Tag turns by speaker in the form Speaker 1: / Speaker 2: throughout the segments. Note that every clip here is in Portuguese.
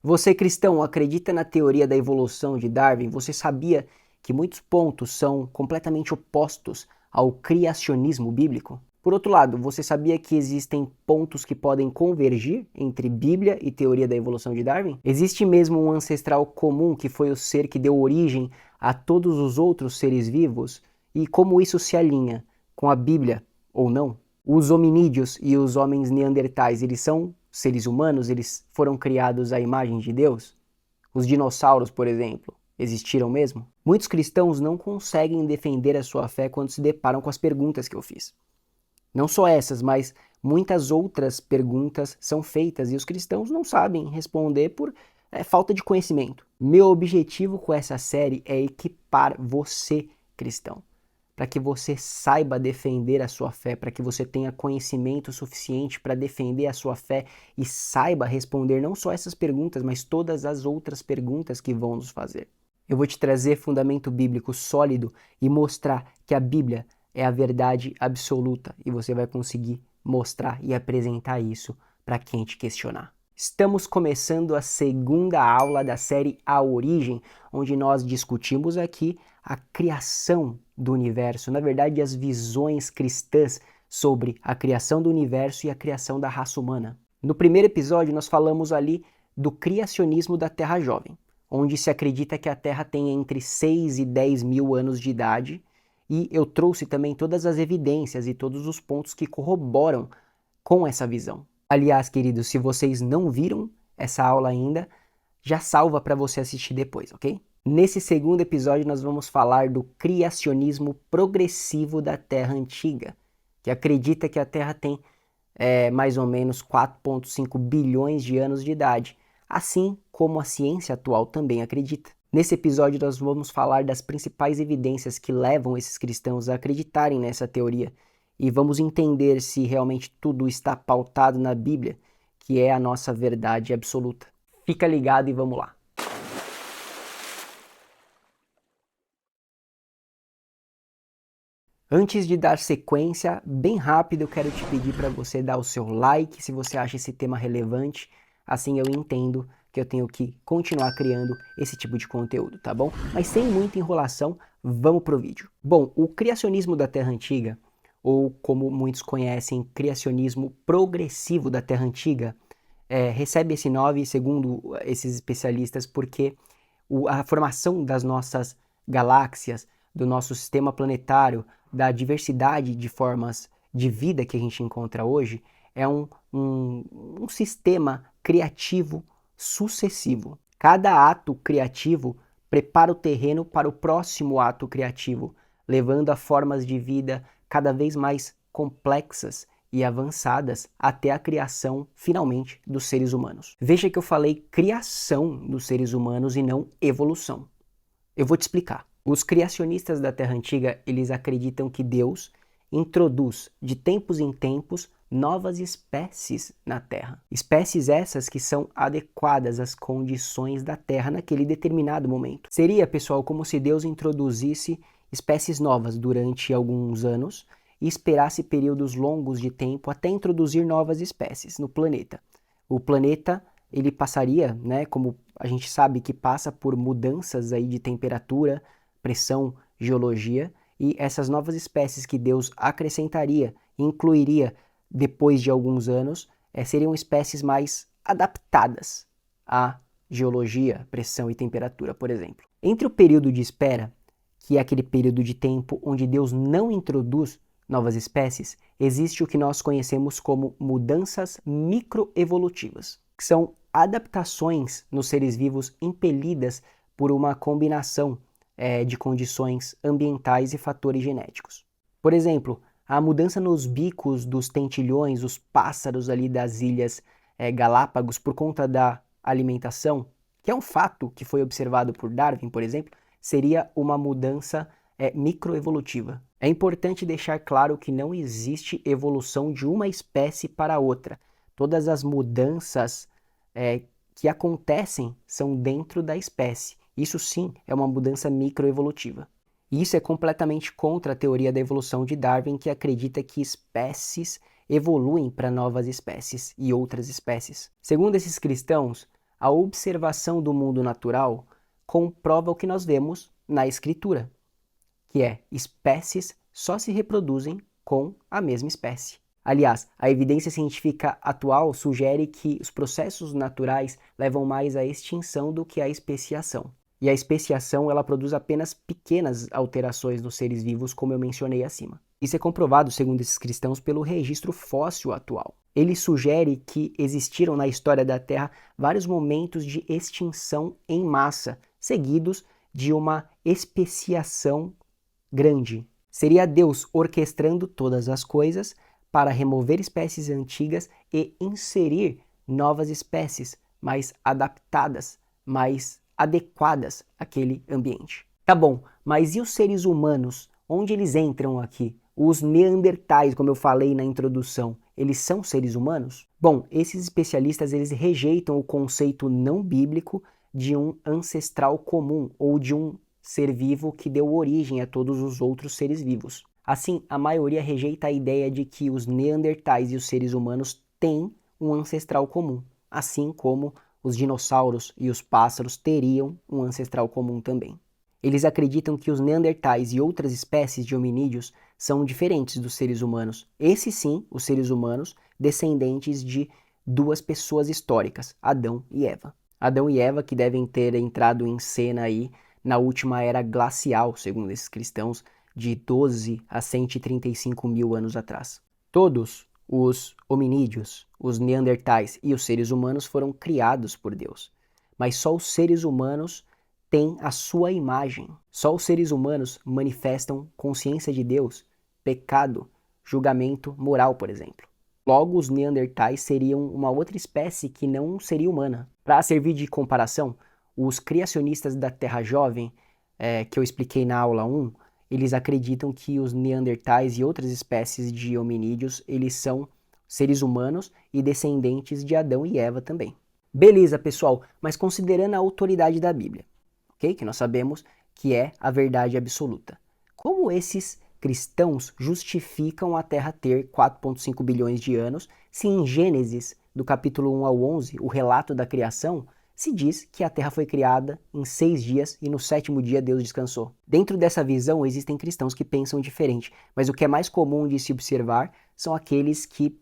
Speaker 1: Você cristão acredita na teoria da evolução de Darwin? Você sabia que muitos pontos são completamente opostos ao criacionismo bíblico? Por outro lado, você sabia que existem pontos que podem convergir entre Bíblia e teoria da evolução de Darwin? Existe mesmo um ancestral comum que foi o ser que deu origem a todos os outros seres vivos? E como isso se alinha com a Bíblia ou não? Os hominídeos e os homens neandertais, eles são seres humanos? Eles foram criados à imagem de Deus? Os dinossauros, por exemplo, existiram mesmo? Muitos cristãos não conseguem defender a sua fé quando se deparam com as perguntas que eu fiz. Não só essas, mas muitas outras perguntas são feitas e os cristãos não sabem responder por falta de conhecimento. Meu objetivo com essa série é equipar você, cristão, para que você saiba defender a sua fé, para que você tenha conhecimento suficiente para defender a sua fé e saiba responder não só essas perguntas, mas todas as outras perguntas que vão nos fazer. Eu vou te trazer fundamento bíblico sólido e mostrar que a Bíblia é a verdade absoluta e você vai conseguir mostrar e apresentar isso para quem te questionar. Estamos começando a segunda aula da série A Origem, onde nós discutimos aqui a criação do universo, na verdade as visões cristãs sobre a criação do universo e a criação da raça humana. No primeiro episódio nós falamos ali do criacionismo da Terra Jovem, onde se acredita que a Terra tem entre 6 e 10 mil anos de idade, e eu trouxe também todas as evidências e todos os pontos que corroboram com essa visão. Aliás, queridos, se vocês não viram essa aula ainda, já salva para você assistir depois, ok? Nesse segundo episódio nós vamos falar do criacionismo progressivo da Terra Antiga, que acredita que a Terra tem mais ou menos 4,5 bilhões de anos de idade, assim como a ciência atual também acredita. Nesse episódio nós vamos falar das principais evidências que levam esses cristãos a acreditarem nessa teoria e vamos entender se realmente tudo está pautado na Bíblia, que é a nossa verdade absoluta. Fica ligado e vamos lá. Antes de dar sequência, bem rápido, eu quero te pedir para você dar o seu like se você acha esse tema relevante, assim eu entendo que eu tenho que continuar criando esse tipo de conteúdo, tá bom? Mas sem muita enrolação, vamos pro vídeo. Bom, o criacionismo da Terra Antiga, ou como muitos conhecem, criacionismo progressivo da Terra Antiga, recebe esse nome, segundo esses especialistas, porque a formação das nossas galáxias, do nosso sistema planetário, da diversidade de formas de vida que a gente encontra hoje, é um sistema criativo sucessivo. Cada ato criativo prepara o terreno para o próximo ato criativo, levando a formas de vida cada vez mais complexas e avançadas até a criação, finalmente, dos seres humanos. Veja que eu falei criação dos seres humanos e não evolução. Eu vou te explicar. Os criacionistas da Terra Antiga, eles acreditam que Deus introduz, de tempos em tempos, novas espécies na Terra. Espécies essas que são adequadas às condições da Terra naquele determinado momento. Seria, pessoal, como se Deus introduzisse espécies novas durante alguns anos e esperasse períodos longos de tempo até introduzir novas espécies no planeta. O planeta, ele passaria, né, como a gente sabe que passa por mudanças aí de temperatura, pressão, geologia, e essas novas espécies que Deus acrescentaria, incluiria depois de alguns anos, seriam espécies mais adaptadas à geologia, pressão e temperatura, por exemplo. Entre o período de espera, que é aquele período de tempo onde Deus não introduz novas espécies, existe o que nós conhecemos como mudanças microevolutivas, que são adaptações nos seres vivos impelidas por uma combinação de condições ambientais e fatores genéticos. Por exemplo, a mudança nos bicos dos tentilhões, os pássaros ali das ilhas Galápagos, por conta da alimentação, que é um fato que foi observado por Darwin, por exemplo, seria uma mudança microevolutiva. É importante deixar claro que não existe evolução de uma espécie para outra. Todas as mudanças que acontecem são dentro da espécie. Isso sim é uma mudança microevolutiva. E isso é completamente contra a teoria da evolução de Darwin, que acredita que espécies evoluem para novas espécies e outras espécies. Segundo esses cristãos, A observação do mundo natural comprova o que nós vemos na Escritura, que é espécies só se reproduzem com a mesma espécie. Aliás, a evidência científica atual sugere que os processos naturais levam mais à extinção do que à especiação. E a especiação ela produz apenas pequenas alterações nos seres vivos, como eu mencionei acima. Isso é comprovado, segundo esses cristãos, pelo registro fóssil atual. Ele sugere que existiram na história da Terra vários momentos de extinção em massa, seguidos de uma especiação grande. Seria Deus orquestrando todas as coisas para remover espécies antigas e inserir novas espécies mais adaptadas, mais adequadas àquele ambiente. Tá bom, mas e os seres humanos? Onde eles entram aqui? Os neandertais, como eu falei na introdução, eles são seres humanos? Bom, esses especialistas eles rejeitam o conceito não bíblico de um ancestral comum ou de um ser vivo que deu origem a todos os outros seres vivos. Assim, a maioria rejeita a ideia de que os neandertais e os seres humanos têm um ancestral comum, assim como os dinossauros e os pássaros teriam um ancestral comum também. Eles acreditam que os neandertais e outras espécies de hominídeos são diferentes dos seres humanos. Esses sim, os seres humanos, descendentes de duas pessoas históricas, Adão e Eva. Adão e Eva que devem ter entrado em cena aí na última era glacial, segundo esses cristãos, de 12 a 135 mil anos atrás. Todos os hominídeos, os neandertais e os seres humanos foram criados por Deus, mas só os seres humanos têm a sua imagem. Só os seres humanos manifestam consciência de Deus, pecado, julgamento moral, por exemplo. Logo, os neandertais seriam uma outra espécie que não seria humana. Para servir de comparação, os criacionistas da Terra Jovem, que eu expliquei na aula 1, eles acreditam que os neandertais e outras espécies de hominídeos, eles são seres humanos e descendentes de Adão e Eva também. Beleza, pessoal, mas considerando a autoridade da Bíblia, ok? Que nós sabemos que é a verdade absoluta. Como esses cristãos justificam a Terra ter 4,5 bilhões de anos, se em Gênesis, do capítulo 1 ao 11, o relato da criação, se diz que a Terra foi criada em 6 dias e no 7º dia Deus descansou. Dentro dessa visão existem cristãos que pensam diferente, mas o que é mais comum de se observar são aqueles que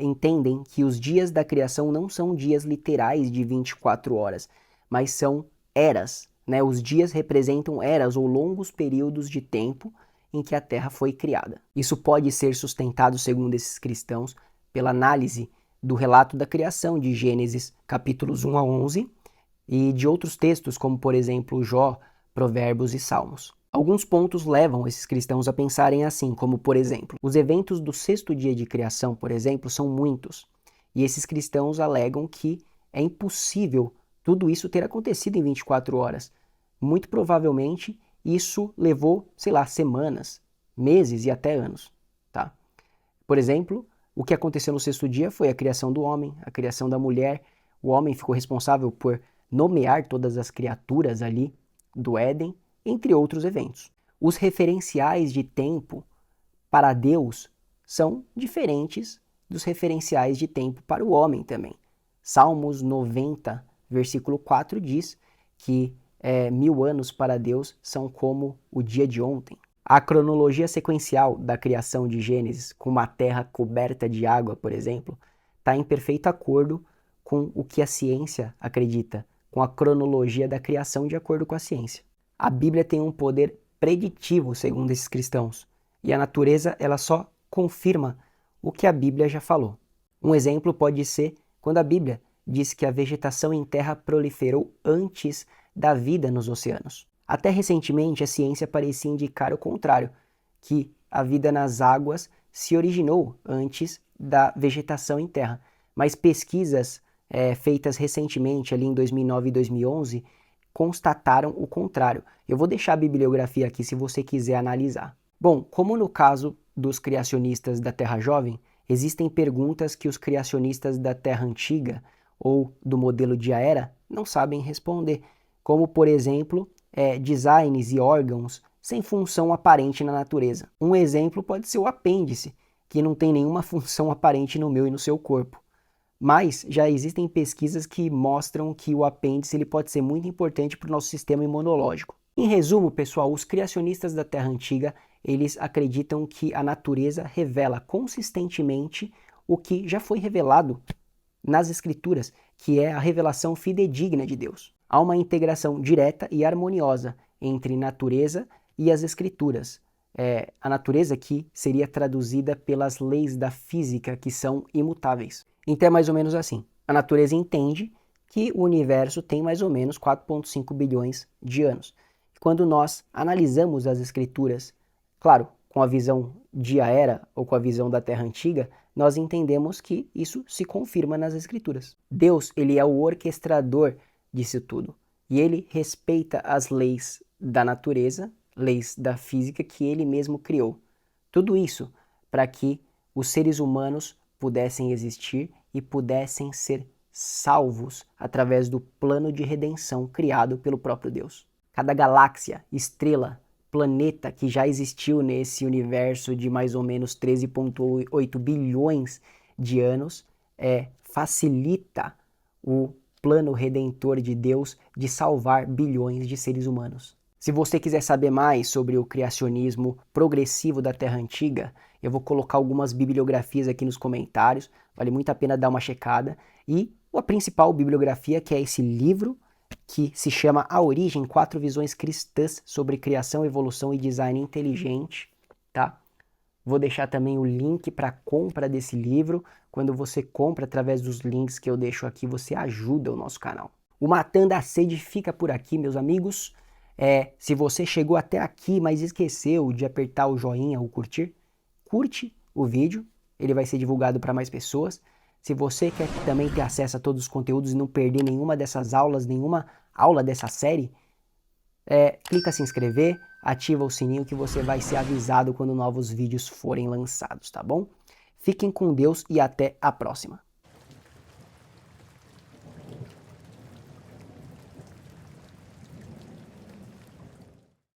Speaker 1: entendem que os dias da criação não são dias literais de 24 horas, mas são eras, né? Os dias representam eras ou longos períodos de tempo em que a Terra foi criada. Isso pode ser sustentado, segundo esses cristãos, pela análise do relato da criação de Gênesis, capítulos 1 a 11, e de outros textos, como por exemplo Jó, Provérbios e Salmos. Alguns pontos levam esses cristãos a pensarem assim, como por exemplo, os eventos do 6º dia de criação, por exemplo, são muitos, e esses cristãos alegam que é impossível tudo isso ter acontecido em 24 horas. Muito provavelmente isso levou, semanas, meses e até anos, tá? Por exemplo, o que aconteceu no 6º dia foi a criação do homem, a criação da mulher. O homem ficou responsável por nomear todas as criaturas ali do Éden, entre outros eventos. Os referenciais de tempo para Deus são diferentes dos referenciais de tempo para o homem também. Salmos 90, versículo 4 diz que 1000 anos para Deus são como o dia de ontem. A cronologia sequencial da criação de Gênesis, com uma terra coberta de água, por exemplo, está em perfeito acordo com o que a ciência acredita, com a cronologia da criação de acordo com a ciência. A Bíblia tem um poder preditivo, segundo esses cristãos, e a natureza ela só confirma o que a Bíblia já falou. Um exemplo pode ser quando a Bíblia diz que a vegetação em terra proliferou antes da vida nos oceanos. Até recentemente, a ciência parecia indicar o contrário, que a vida nas águas se originou antes da vegetação em terra. Mas pesquisas feitas recentemente, ali em 2009 e 2011, constataram o contrário. Eu vou deixar a bibliografia aqui se você quiser analisar. Bom, como no caso dos criacionistas da Terra Jovem, existem perguntas que os criacionistas da Terra Antiga ou do modelo de Era não sabem responder, como, por exemplo, designs e órgãos sem função aparente na natureza. Um exemplo pode ser o apêndice, que não tem nenhuma função aparente no meu e no seu corpo. Mas já existem pesquisas que mostram que o apêndice ele pode ser muito importante para o nosso sistema imunológico. Em resumo, pessoal, os criacionistas da Terra Antiga, eles acreditam que a natureza revela consistentemente o que já foi revelado nas Escrituras, que é a revelação fidedigna de Deus. Há uma integração direta e harmoniosa entre natureza e as Escrituras. A natureza aqui seria traduzida pelas leis da física, que são imutáveis. Então é mais ou menos assim. A natureza entende que o universo tem mais ou menos 4,5 bilhões de anos. Quando nós analisamos as Escrituras, claro, com a visão de a Era ou com a visão da Terra Antiga, nós entendemos que isso se confirma nas Escrituras. Deus, ele é o orquestrador disso tudo. E ele respeita as leis da natureza, leis da física que ele mesmo criou. Tudo isso para que os seres humanos pudessem existir e pudessem ser salvos através do plano de redenção criado pelo próprio Deus. Cada galáxia, estrela, planeta que já existiu nesse universo de mais ou menos 13,8 bilhões de anos facilita o plano redentor de Deus de salvar bilhões de seres humanos. Se você quiser saber mais sobre o criacionismo progressivo da Terra Antiga, eu vou colocar algumas bibliografias aqui nos comentários, vale muito a pena dar uma checada. E a principal bibliografia, que é esse livro, que se chama A Origem, 4 visões cristãs sobre criação, evolução e design inteligente, tá? Vou deixar também o link para compra desse livro. Quando você compra através dos links que eu deixo aqui, você ajuda o nosso canal. O Matando a Sede fica por aqui, meus amigos. Se você chegou até aqui, mas esqueceu de apertar o joinha ou curtir, curte o vídeo, ele vai ser divulgado para mais pessoas. Se você quer também ter acesso a todos os conteúdos e não perder nenhuma dessas aulas, nenhuma aula dessa série, clica em se inscrever, ativa o sininho que você vai ser avisado quando novos vídeos forem lançados, tá bom? Fiquem com Deus e até a próxima.